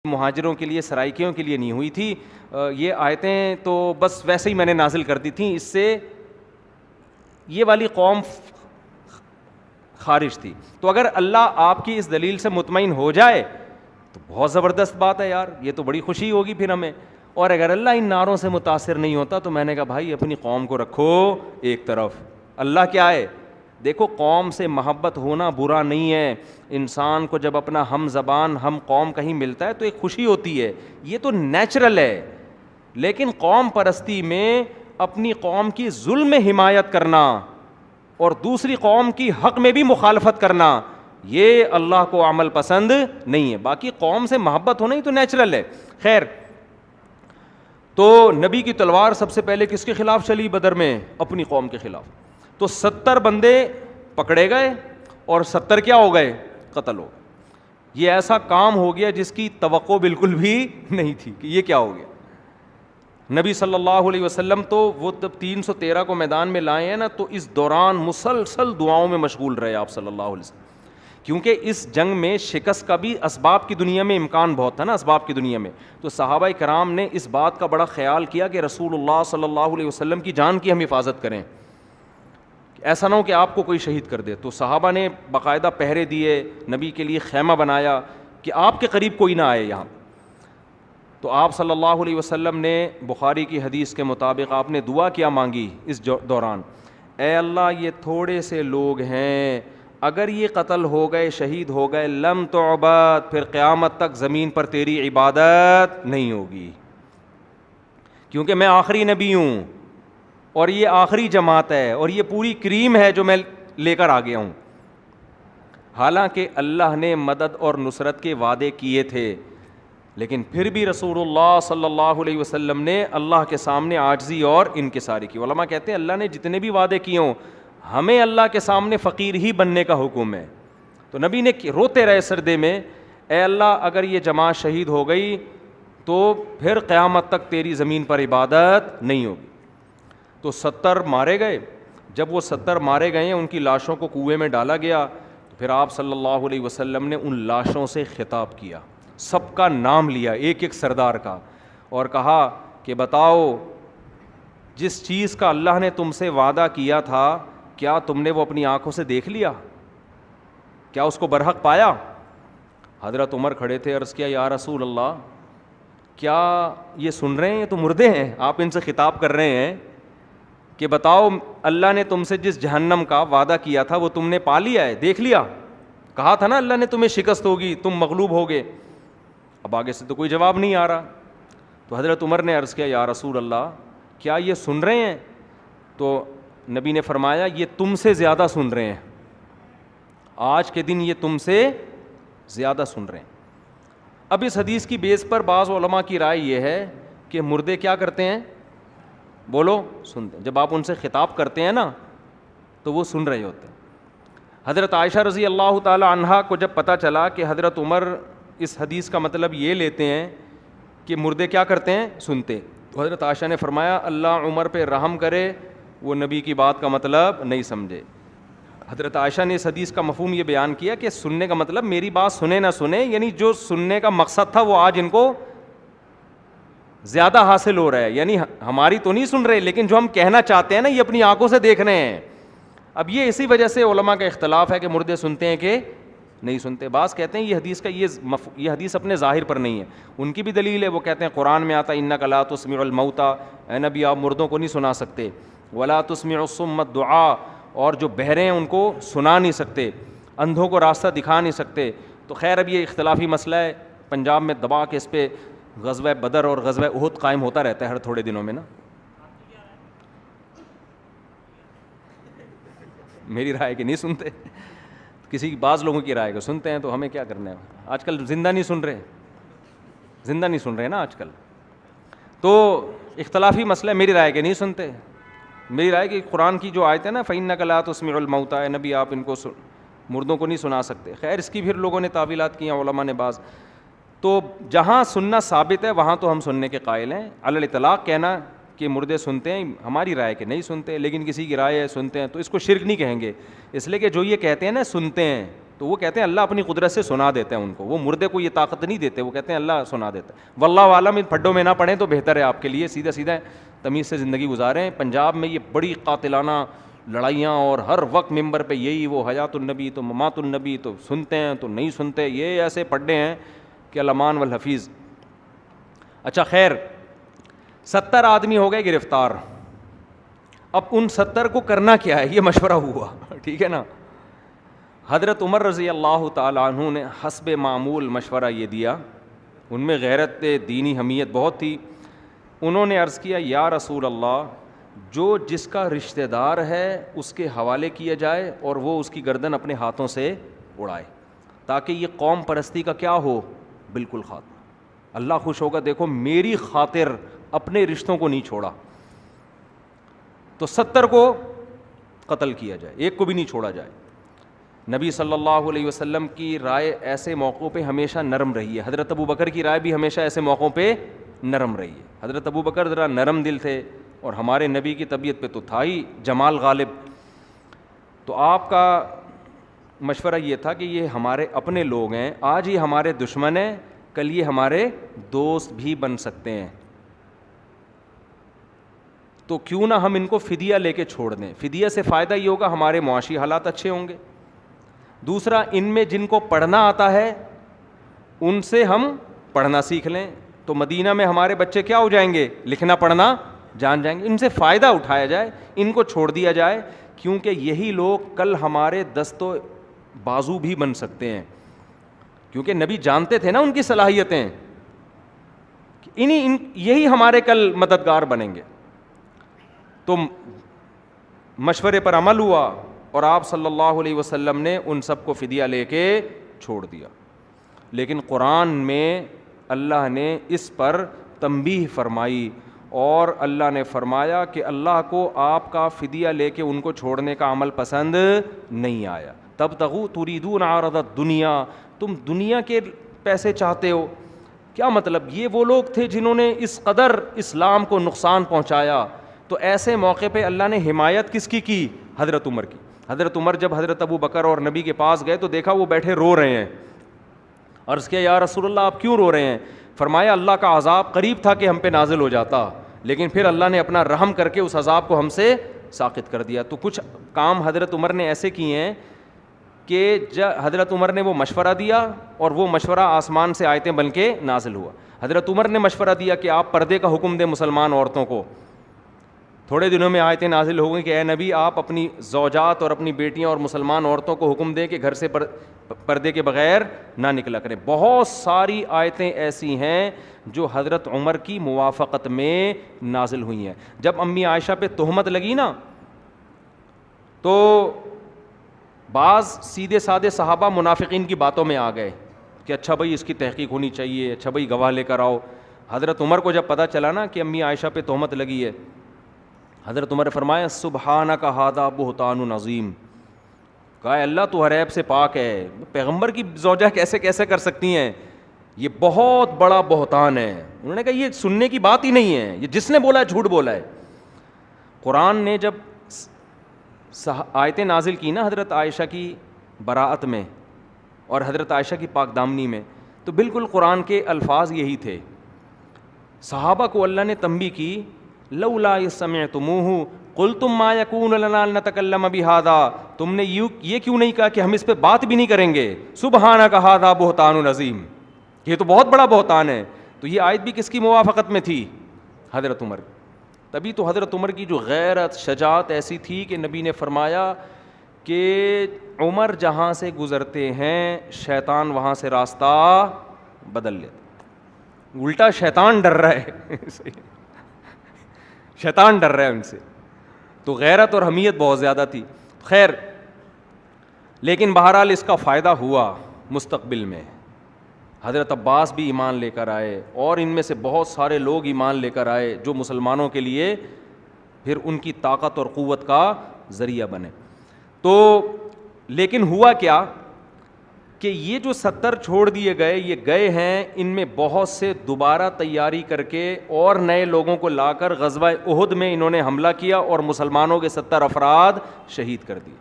مہاجروں کے لیے، سرائکیوں کے لیے نہیں ہوئی تھی. یہ آیتیں تو بس ویسے ہی میں نے نازل کر دی تھیں، اس سے یہ والی قوم خارج تھی. تو اگر اللہ آپ کی اس دلیل سے مطمئن ہو جائے تو بہت زبردست بات ہے یار، یہ تو بڑی خوشی ہوگی پھر ہمیں. اور اگر اللہ ان نعروں سے متاثر نہیں ہوتا تو میں نے کہا بھائی اپنی قوم کو رکھو ایک طرف. اللہ کیا ہے؟ دیکھو قوم سے محبت ہونا برا نہیں ہے. انسان کو جب اپنا ہم زبان ہم قوم کہیں ملتا ہے تو ایک خوشی ہوتی ہے، یہ تو نیچرل ہے. لیکن قوم پرستی میں اپنی قوم کی ظلم میں حمایت کرنا اور دوسری قوم کی حق میں بھی مخالفت کرنا، یہ اللہ کو عمل پسند نہیں ہے. باقی قوم سے محبت ہونا ہی تو نیچرل ہے. خیر، تو نبی کی تلوار سب سے پہلے کس کے خلاف چلی؟ بدر میں اپنی قوم کے خلاف. تو 70 بندے پکڑے گئے اور 70 کیا ہو گئے؟ قتل ہو گئے. یہ ایسا کام ہو گیا جس کی توقع بالکل بھی نہیں تھی کہ یہ کیا ہو گیا. نبی صلی اللہ علیہ وسلم تو وہ جب 313 کو میدان میں لائے ہیں نا، تو اس دوران مسلسل دعاؤں میں مشغول رہے آپ صلی اللہ علیہ وسلم، کیونکہ اس جنگ میں شکست کا بھی اسباب کی دنیا میں امکان بہت تھا نا، اسباب کی دنیا میں. تو صحابہ کرام نے اس بات کا بڑا خیال کیا کہ رسول اللہ صلی اللہ علیہ وسلم کی جان کی ہم حفاظت کریں، ایسا نہ ہو کہ آپ کو کوئی شہید کر دے. تو صحابہ نے باقاعدہ پہرے دیے، نبی کے لیے خیمہ بنایا کہ آپ کے قریب کوئی نہ آئے یہاں. تو آپ صلی اللہ علیہ وسلم نے بخاری کی حدیث کے مطابق آپ نے دعا کیا مانگی اس دوران، اے اللہ یہ تھوڑے سے لوگ ہیں، اگر یہ قتل ہو گئے، شہید ہو گئے، لم تعبد، پھر قیامت تک زمین پر تیری عبادت نہیں ہوگی، کیونکہ میں آخری نبی ہوں اور یہ آخری جماعت ہے اور یہ پوری کریم ہے جو میں لے کر آ گیا ہوں. حالانکہ اللہ نے مدد اور نصرت کے وعدے کیے تھے، لیکن پھر بھی رسول اللہ صلی اللہ علیہ وسلم نے اللہ کے سامنے عاجزی اور انکساری کی. علماء کہتے ہیں اللہ نے جتنے بھی وعدے کیے ہوں، ہمیں اللہ کے سامنے فقیر ہی بننے کا حکم ہے. تو نبی نے روتے رہے سردے میں، اے اللہ اگر یہ جماعت شہید ہو گئی تو پھر قیامت تک تیری زمین پر عبادت نہیں ہوگی. تو 70 مارے گئے. جب وہ 70 مارے گئے ہیں، ان کی لاشوں کو کنویں میں ڈالا گیا. تو پھر آپ صلی اللہ علیہ وسلم نے ان لاشوں سے خطاب کیا، سب کا نام لیا، ایک ایک سردار کا، اور کہا کہ بتاؤ جس چیز کا اللہ نے تم سے وعدہ کیا تھا، کیا تم نے وہ اپنی آنکھوں سے دیکھ لیا؟ کیا اس کو برحق پایا؟ حضرت عمر کھڑے تھے، عرض کیا یا رسول اللہ، کیا یہ سن رہے ہیں؟ یہ تو مردے ہیں، آپ ان سے خطاب کر رہے ہیں کہ بتاؤ اللہ نے تم سے جس جہنم کا وعدہ کیا تھا وہ تم نے پا لیا ہے، دیکھ لیا؟ کہا تھا نا اللہ نے تمہیں شکست ہوگی، تم مغلوب ہوگے. اب آگے سے تو کوئی جواب نہیں آ رہا. تو حضرت عمر نے عرض کیا یا رسول اللہ، کیا یہ سن رہے ہیں؟ تو نبی نے فرمایا یہ تم سے زیادہ سن رہے ہیں، آج کے دن یہ تم سے زیادہ سن رہے ہیں. اب اس حدیث کی بیس پر بعض علماء کی رائے یہ ہے کہ مردے کیا کرتے ہیں؟ بولو، سنتے ہیں. جب آپ ان سے خطاب کرتے ہیں نا تو وہ سن رہے ہوتے ہیں. حضرت عائشہ رضی اللہ تعالی عنہا کو جب پتہ چلا کہ حضرت عمر اس حدیث کا مطلب یہ لیتے ہیں کہ مردے کیا کرتے ہیں؟ سنتے، تو حضرت عائشہ نے فرمایا اللہ عمر پہ رحم کرے، وہ نبی کی بات کا مطلب نہیں سمجھے. حضرت عائشہ نے اس حدیث کا مفہوم یہ بیان کیا کہ سننے کا مطلب میری بات سنے نہ سنے، یعنی جو سننے کا مقصد تھا وہ آج ان کو زیادہ حاصل ہو رہا ہے. یعنی ہماری تو نہیں سن رہے، لیکن جو ہم کہنا چاہتے ہیں نا یہ اپنی آنکھوں سے دیکھ رہے ہیں. اب یہ اسی وجہ سے علماء کا اختلاف ہے کہ مردے سنتے ہیں کہ نہیں سنتے. بعض کہتے ہیں یہ حدیث کا یہ حدیث اپنے ظاہر پر نہیں ہے، ان کی بھی دلیل ہے. وہ کہتے ہیں قرآن میں آتا انک لا تسمع الموتى، اے نبی آپ مردوں کو نہیں سنا سکتے، ولا تسمع الصم الدعاء، اور جو بہرے ہیں ان کو سنا نہیں سکتے، اندھوں کو راستہ دکھا نہیں سکتے. تو خیر اب یہ اختلافی مسئلہ ہے. پنجاب میں دبا کے اس پہ غزوہ بدر اور غزوہ احد قائم ہوتا رہتا ہے ہر تھوڑے دنوں میں نا. میری رائے کہ نہیں سنتے، کسی بعض لوگوں کی رائے کو سنتے ہیں، تو ہمیں کیا کرنا ہے. آج کل زندہ نہیں سن رہے نا آج کل. تو اختلافی مسئلہ ہے. میری رائے کہ نہیں سنتے. میری رائے کہ قرآن کی جو آیت ہے نا فَإِنَّكَ لَا تُسْمِعُ الْمَوْتَى، نبی آپ ان کو مردوں کو نہیں سنا سکتے. خیر اس کی پھر لوگوں نے تعویلات کی ہیں علماء نے بعض. تو جہاں سننا ثابت ہے وہاں تو ہم سننے کے قائل ہیں. علی الاطلاق کہنا کہ مردے سنتے ہیں ہماری رائے کہ نہیں سنتے، لیکن کسی کی رائے ہے سنتے ہیں، تو اس کو شرک نہیں کہیں گے. اس لیے کہ جو یہ کہتے ہیں نا سنتے ہیں، تو وہ کہتے ہیں اللہ اپنی قدرت سے سنا دیتے ہیں ان کو, وہ مردے کو یہ طاقت نہیں دیتے, وہ کہتے ہیں اللہ سنا دیتا ہے. واللہ عالم, ان پھڈوں میں نہ پڑیں تو بہتر ہے آپ کے لیے, سیدھا سیدھا تمیز سے زندگی گزاریں. پنجاب میں یہ بڑی قاتلانہ لڑائیاں اور ہر وقت ممبر پہ یہی, وہ حیات النبی تو ممات النبی, تو سنتے ہیں تو نہیں سنتے, یہ ایسے پڑھے ہیں کہ الامان والحفیظ. اچھا خیر, 70 آدمی ہو گئے گرفتار. اب ان 70 کو کرنا کیا ہے, یہ مشورہ ہوا, ٹھیک ہے نا. حضرت عمر رضی اللہ تعالیٰ عنہ نے حسب معمول مشورہ یہ دیا, ان میں غیرت دینی حمیت بہت تھی. انہوں نے عرض کیا یا رسول اللہ, جو جس کا رشتہ دار ہے اس کے حوالے کیا جائے اور وہ اس کی گردن اپنے ہاتھوں سے اڑائے, تاکہ یہ قوم پرستی کا کیا ہو, بالکل خاتمہ. اللہ خوش ہوگا, دیکھو میری خاطر اپنے رشتوں کو نہیں چھوڑا. تو 70 کو قتل کیا جائے, ایک کو بھی نہیں چھوڑا جائے. نبی صلی اللہ علیہ وسلم کی رائے ایسے موقعوں پہ ہمیشہ نرم رہی ہے. حضرت ابو بکر کی رائے بھی ہمیشہ ایسے موقعوں پہ نرم رہی ہے. حضرت ابو بکر ذرا نرم دل تھے, اور ہمارے نبی کی طبیعت پہ تو تھا ہی جمال غالب. تو آپ کا مشورہ یہ تھا کہ یہ ہمارے اپنے لوگ ہیں, آج یہ ہمارے دشمن ہیں, کل یہ ہمارے دوست بھی بن سکتے ہیں, تو کیوں نہ ہم ان کو فدیہ لے کے چھوڑ دیں. فدیہ سے فائدہ یہ ہوگا ہمارے معاشی حالات اچھے ہوں گے. دوسرا, ان میں جن کو پڑھنا آتا ہے ان سے ہم پڑھنا سیکھ لیں, تو مدینہ میں ہمارے بچے کیا ہو جائیں گے, لکھنا پڑھنا جان جائیں گے. ان سے فائدہ اٹھایا جائے, ان کو چھوڑ دیا جائے, کیونکہ یہی لوگ کل ہمارے دست و بازو بھی بن سکتے ہیں. کیونکہ نبی جانتے تھے نا ان کی صلاحیتیں, یہی ہمارے کل مددگار بنیں گے. تو مشورے پر عمل ہوا, اور آپ صلی اللہ علیہ وسلم نے ان سب کو فدیہ لے کے چھوڑ دیا. لیکن قرآن میں اللہ نے اس پر تنبیہ فرمائی, اور اللہ نے فرمایا کہ اللہ کو آپ کا فدیہ لے کے ان کو چھوڑنے کا عمل پسند نہیں آیا. تبتغوا تریدون عرض الدنیا, تم دنیا کے پیسے چاہتے ہو. کیا مطلب, یہ وہ لوگ تھے جنہوں نے اس قدر اسلام کو نقصان پہنچایا. تو ایسے موقع پہ اللہ نے حمایت کس کی حضرت عمر کی. حضرت عمر جب حضرت ابو بکر اور نبی کے پاس گئے تو دیکھا وہ بیٹھے رو رہے ہیں. عرض کیا یا رسول اللہ آپ کیوں رو رہے ہیں؟ فرمایا اللہ کا عذاب قریب تھا کہ ہم پہ نازل ہو جاتا, لیکن پھر اللہ نے اپنا رحم کر کے اس عذاب کو ہم سے ساقط کر دیا. تو کچھ کام حضرت عمر نے ایسے کیے ہیں کہ حضرت عمر نے وہ مشورہ دیا, اور وہ مشورہ آسمان سے آیتیں بن کے نازل ہوا. حضرت عمر نے مشورہ دیا کہ آپ پردے کا حکم دیں مسلمان عورتوں کو. تھوڑے دنوں میں آیتیں نازل ہو گئیں کہ اے نبی آپ اپنی زوجات اور اپنی بیٹیاں اور مسلمان عورتوں کو حکم دیں کہ گھر سے پردے کے بغیر نہ نکلا کریں. بہت ساری آیتیں ایسی ہیں جو حضرت عمر کی موافقت میں نازل ہوئی ہیں. جب امی عائشہ پہ تہمت لگی نا, تو بعض سیدھے سادے صحابہ منافقین کی باتوں میں آ گئے کہ اچھا بھائی اس کی تحقیق ہونی چاہیے, اچھا بھائی گواہ لے کر آؤ. حضرت عمر کو جب پتہ چلا نا کہ امی عائشہ پہ تہمت لگی ہے, حضرت عمر نے فرمایا سبحانک ھذا بہتان عظیم, کہا اللہ تو ہر عیب سے پاک ہے, پیغمبر کی زوجہ کیسے کر سکتی ہیں, یہ بہت بڑا بہتان ہے. انہوں نے کہا یہ سننے کی بات ہی نہیں ہے, یہ جس نے بولا ہے جھوٹ بولا ہے. قرآن نے جب آیتیں نازل کی نا حضرت عائشہ کی براءت میں اور حضرت عائشہ کی پاک دامنی میں, تو بالکل قرآن کے الفاظ یہی تھے. صحابہ کو اللہ نے تنبیہ کی لولا سمعتموہ قلتم ما یکون لنا ان نتکلم بہذا, تم نے یہ کیوں نہیں کہا کہ ہم اس پہ بات بھی نہیں کریں گے. سبحانک ھذا بہتان عظیم, یہ تو بہت بڑا بہتان ہے. تو یہ آیت بھی کس کی موافقت میں تھی؟ حضرت عمر. تبھی تو حضرت عمر کی جو غیرت شجاعت ایسی تھی کہ نبی نے فرمایا کہ عمر جہاں سے گزرتے ہیں شیطان وہاں سے راستہ بدل لیتا. الٹا شیطان ڈر رہا ہے شیطان ڈر رہا ہے ان سے. تو غیرت اور حمیت بہت زیادہ تھی. خیر, لیکن بہرحال اس کا فائدہ ہوا مستقبل میں. حضرت عباس بھی ایمان لے کر آئے, اور ان میں سے بہت سارے لوگ ایمان لے کر آئے جو مسلمانوں کے لیے پھر ان کی طاقت اور قوت کا ذریعہ بنے. تو لیکن ہوا کیا کہ یہ جو 70 چھوڑ دیے گئے, یہ گئے ہیں, ان میں بہت سے دوبارہ تیاری کر کے اور نئے لوگوں کو لا کر غزوہ احد میں انہوں نے حملہ کیا اور مسلمانوں کے 70 افراد شہید کر دیے.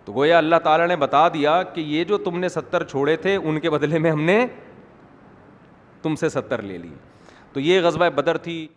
تو گویا اللہ تعالیٰ نے بتا دیا کہ یہ جو تم نے 70 چھوڑے تھے ان کے بدلے میں ہم نے تم سے 70 لے لیے. تو یہ غزوہ بدر تھی.